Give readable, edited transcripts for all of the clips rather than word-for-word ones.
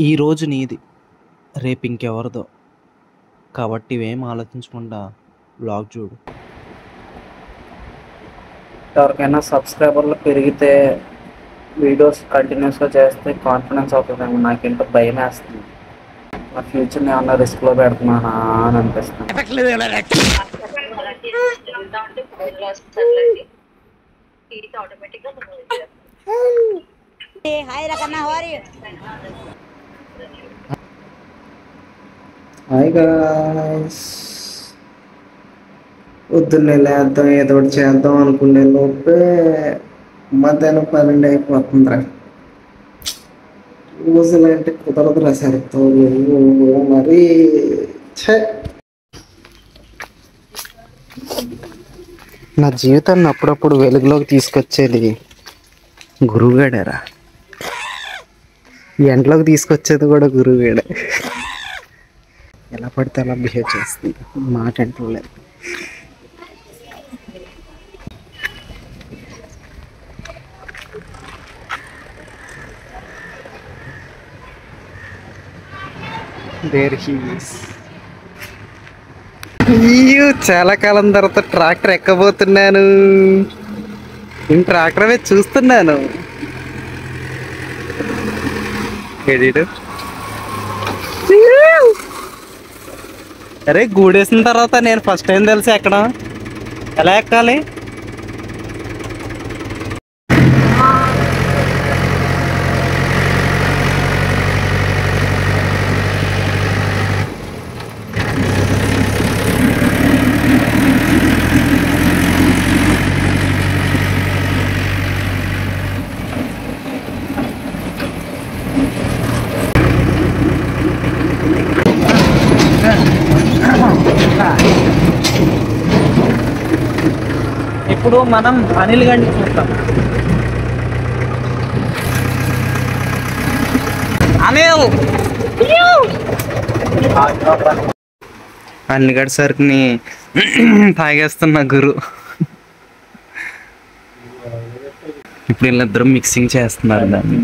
ఈరోజు నీది, రేపు ఇంకెవరిదో. కాబట్టి ఇవేం ఆలోచించకుండా బ్లాగ్ చూడు. ఎవరికైనా సబ్స్క్రైబర్లు పెరిగితే వీడియోస్ కంటిన్యూస్గా చేస్తే కాన్ఫిడెన్స్ అవుతుందేమో. నాకేంటో భయం వేస్తుంది. నా ఫ్యూచర్ని ఏమన్నా రిస్క్లో పెడుతున్నానా అని అనిపిస్తుంది. హాయ్ గాయ్స్, పొద్దున్నే లేద్దాం ఏదో ఒకటి చేద్దాం అనుకునే లోపే మధ్యాహ్నం 12 అయిపోతుందిరా. రోజులంటే కుదరదురా సరితో మరి. నా జీవితాన్ని అప్పుడప్పుడు వెలుగులోకి తీసుకొచ్చేది గురువుగాడేరా. ఎండలోకి తీసుకొచ్చేది కూడా గురువుగాడే. ఎలా పడితే అలా బిహేవ్ చేస్తుంది, మాట అంటలేదు. చాలా కాలం తర్వాత ట్రాక్టర్ ఎక్కబోతున్నాను. నేను ట్రాక్టర్ మీద చూస్తున్నాను. అరే గూడేసిన తర్వాత నేను ఫస్ట్ టైం తెలిసి ఎక్కడం ఎలా ఎక్కాలి. ఇప్పుడు మనం అనిల్ గండి చూస్తాం. అనిల్ గడి సరుకుని తాగేస్తున్న గురు. ఇప్పుడు వీళ్ళిద్దరూ మిక్సింగ్ చేస్తున్నారు దాన్ని.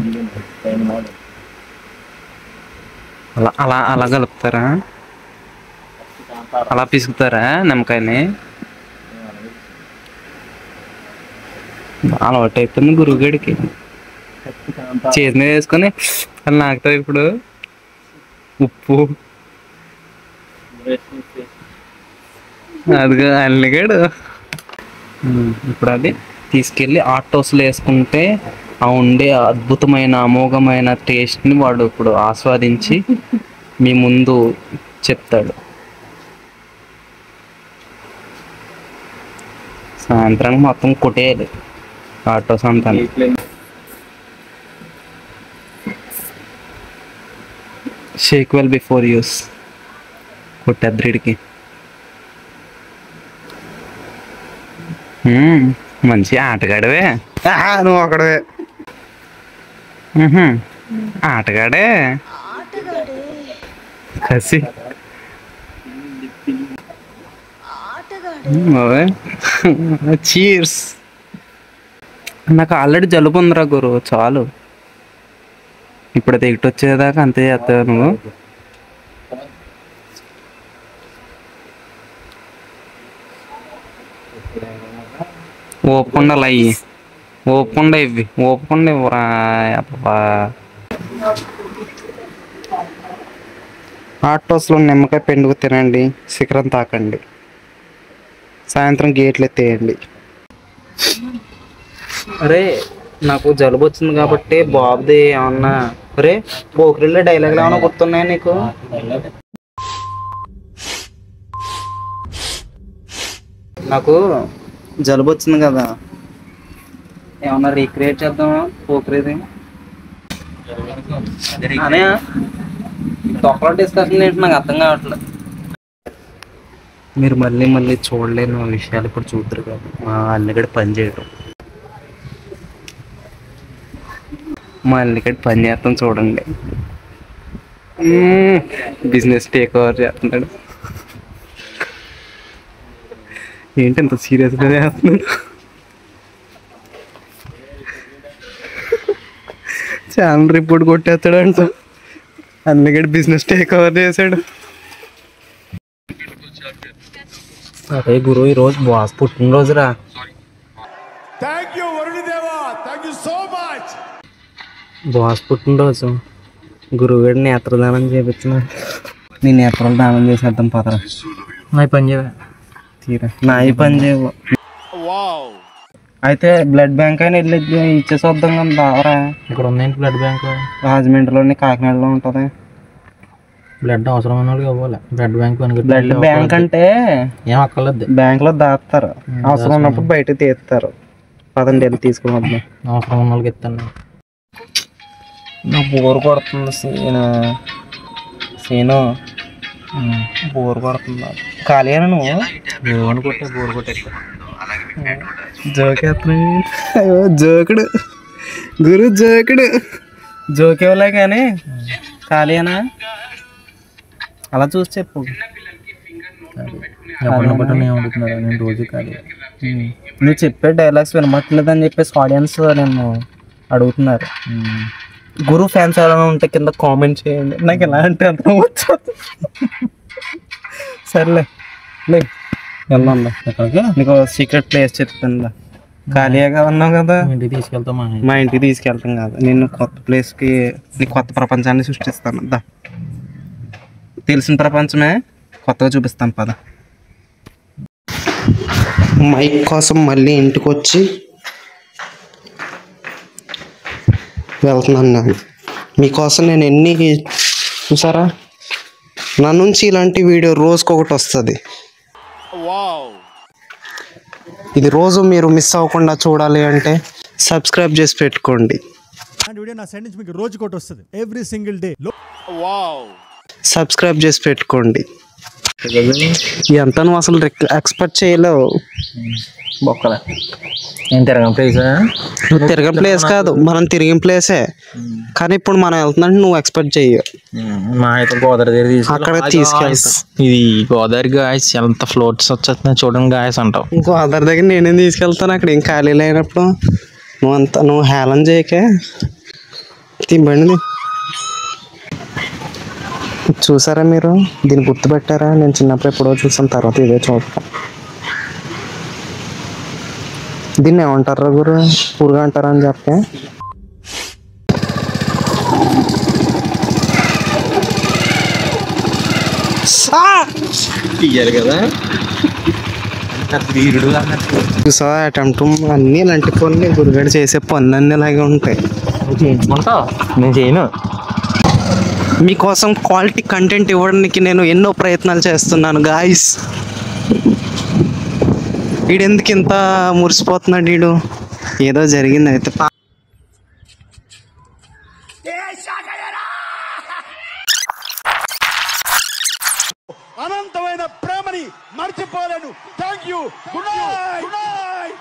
అలా అలా అలా కలుపుతారా, అలా పిసుకుతారా నిమ్మకాయని. అలవాటు అయిపోయింది గురువుగడికి. చేతి మీద వేసుకొని అలా నాకుతావు. ఇప్పుడు ఉప్పు అదిగా అల్లిగాడు. ఇప్పుడు అది తీసుకెళ్ళి ఆటోస్లో వేసుకుంటే ఆ ఉండే అద్భుతమైన అమోఘమైన టేస్ట్ని వాడు ఇప్పుడు ఆస్వాదించి మీ ముందు చెప్తాడు. సాయంత్రానికి మొత్తం కొట్టేయాలి ఆటోస్ అంతా. షేక్ వెల్ బిఫోర్ యూస్ కొట్టేద్దరికి. మంచి ఆటగాడవే నువ్వు. ఒకడవే ఆటగాడే కసి. చీర్స్. నాకు ఆల్రెడీ జలుబు ఉందిరా గురు, చాలు. ఇప్పుడు ఎగిటి వచ్చేదాకా అంతే చేస్తావు నువ్వు. ఓపుకుండాలి అయ్యి, ఓపుకుండా ఇవి, ఓపుకుండా ఇవ్వరా. ఆటోస్లో నిమ్మకాయ పెండుకు తినండి, శిఖరం తాకండి, సాయంత్రం గేట్లు ఎత్తేయండి. అరే నాకు జలుబు వచ్చింది కాబట్టి బాబుది ఏమన్నా, అరే పోకిరిలో డైలాగులు ఏమైనా గుర్తున్నాయా నీకు? నాకు జలుబు వచ్చింది కదా, ఏమన్నా రీక్రియేట్ చేద్దామా పోకిరిది అనే తొక్కలో డిస్కషన్ ఏంటి నాకు అర్థం కావట్లేదు. మీరు మళ్ళీ మళ్ళీ చూడలేని విషయాలు ఇప్పుడు చూద్దరు కదా. మా అల్లిగడ్డ పని చేయడం, మా అల్లిగడ్డ పని చేస్తాం చూడండి. బిజినెస్ టేక్ ఓవర్ చేస్తున్నాడు. ఏంటి అంత సీరియస్గా చేస్తున్నాడు? ఛానల్ రిపోర్ట్ కొట్టేస్తాడంట. అందుకే బిజినెస్ టేక్ ఓవర్ చేశాడు. అరే గురు ఈరోజు బాస్ పుట్టినరోజురా. బాస్ పుట్టినరోజు గురువుగారు నేత్రదానం చేపించినాడు. నీ నేత్రాలు దానం చేసేద్దాం పదరా. నా పని చేయవా తీరా నా పని చేయవు. అయితే బ్లడ్ బ్యాంక్ అయినా వెళ్ళి ఇచ్చేసి వద్దాం కదా దావరా. ఇక్కడ ఉందేంటి బ్లడ్ బ్యాంక్? రాజమండ్రిలోని కాకినాడలో ఉంటుంది. బ్లడ్ అవసరమైన వాళ్ళకి ఇవ్వాలి. బ్లడ్ బ్యాంక్ బ్లడ్ బ్యాంక్ అంటే ఏం అక్కర్లేదు, బ్యాంక్ లో దాస్తారు. అవసరం ఉన్నప్పుడు బయట తీస్తారు. పదండి వెళ్ళి తీసుకుని వద్దాం. అవసరం ఉన్న వాళ్ళకి ఇస్తాను. నాకు బోర్ కొడుతుంది సీను బోర్ కొడుతుంది. ఖాళీనా నువ్వు? బోర్ కొట్టే జోకేస్తున్నాడు. జోకుడు గురు జోకుడు జోకేవలే కానీ ఖాళీనా అలా చూసి చెప్పు. నేను రోజు ఖాళీ. నువ్వు చెప్పే డైలాగ్స్ వినమట్లేదని చెప్పేసి ఆడియన్స్ నేను అడుగుతున్నారు. గురు ఫ్యాన్స్ ఎవరైనా ఉంటే కింద కామెంట్ చేయండి. నాకు ఎలా అంటే అర్థం వచ్చు. సర్లే వెళ్దాం. ఎక్కడికి? నీకు సీక్రెట్ ప్లేస్ చెప్తాను. ఖాళీగా ఉన్నావు కదా, ఇంటికి తీసుకెళ్తాం. మా ఇంటికి తీసుకెళ్తాం కాదు, నేను కొత్త ప్లేస్కి నీ కొత్త ప్రపంచాన్ని సృష్టిస్తాను. దా తెలిసిన ప్రపంచమే కొత్తగా చూపిస్తాను పద. మైక్ కోసం మళ్ళీ ఇంటికి వచ్చి వెళ్తున్నాను. నేను మీకోసం నేను ఎన్ని చూసారా, నా నుంచి ఇలాంటి వీడియో రోజుకొకటి వస్తుంది. ఇది రోజు మీరు మిస్ అవ్వకుండా చూడాలి అంటే సబ్స్క్రైబ్ చేసి పెట్టుకోండి. సబ్స్క్రైబ్ చేసి పెట్టుకోండి. ఎంత నువ్వు అసలు ఎక్స్పెక్ట్ చేయలేవు. బొక్కలే నేను తిరగని ప్లేస్. నువ్వు తిరగని ప్లేస్ కాదు, మనం తిరిగిన ప్లేసే. కానీ ఇప్పుడు మనం వెళ్తున్నాంటే నువ్వు ఎక్స్పెక్ట్ చెయ్యి. మా అయితే గోదావరి దగ్గర అక్కడ తీసుకెళ్తా. ఇది గోదావరి గాయస్ ఎంత ఫ్లోట్స్ వచ్చేస్తున్నాయి చూడండి గాయస్ అంటావు. గోదావరి దగ్గర నేనేం తీసుకెళ్తాను. అక్కడ ఏం ఖాళీ లేనప్పుడు నువ్వు హేళన చేయకే. తింబండి. చూసారా మీరు? దీన్ని గుర్తుపెట్టారా? నేను చిన్నప్పుడు ఎప్పుడో చూసాను, తర్వాత ఇదే చూడటం. దీన్ని ఏమంటారా గురు? పురుగు అంటారా అని చెప్తే కదా చూసా అటెంప్ట్ అన్నీ ఇలాంటి పనులు గురుగాడు చేసే పనులు అన్నీ ఇలాగే ఉంటాయి. నేను చేయను. మీకోసం క్వాలిటీ కంటెంట్ ఇవ్వడానికి నేను ఎన్నో ప్రయత్నాలు చేస్తున్నాను గాయస్. వీడెందుకు ఇంత మురిసిపోతున్నాడు? వీడు ఏదో జరిగింది అయితే. అనంతమైన ప్రేమని మర్చిపోలేను. Thank you. Good night.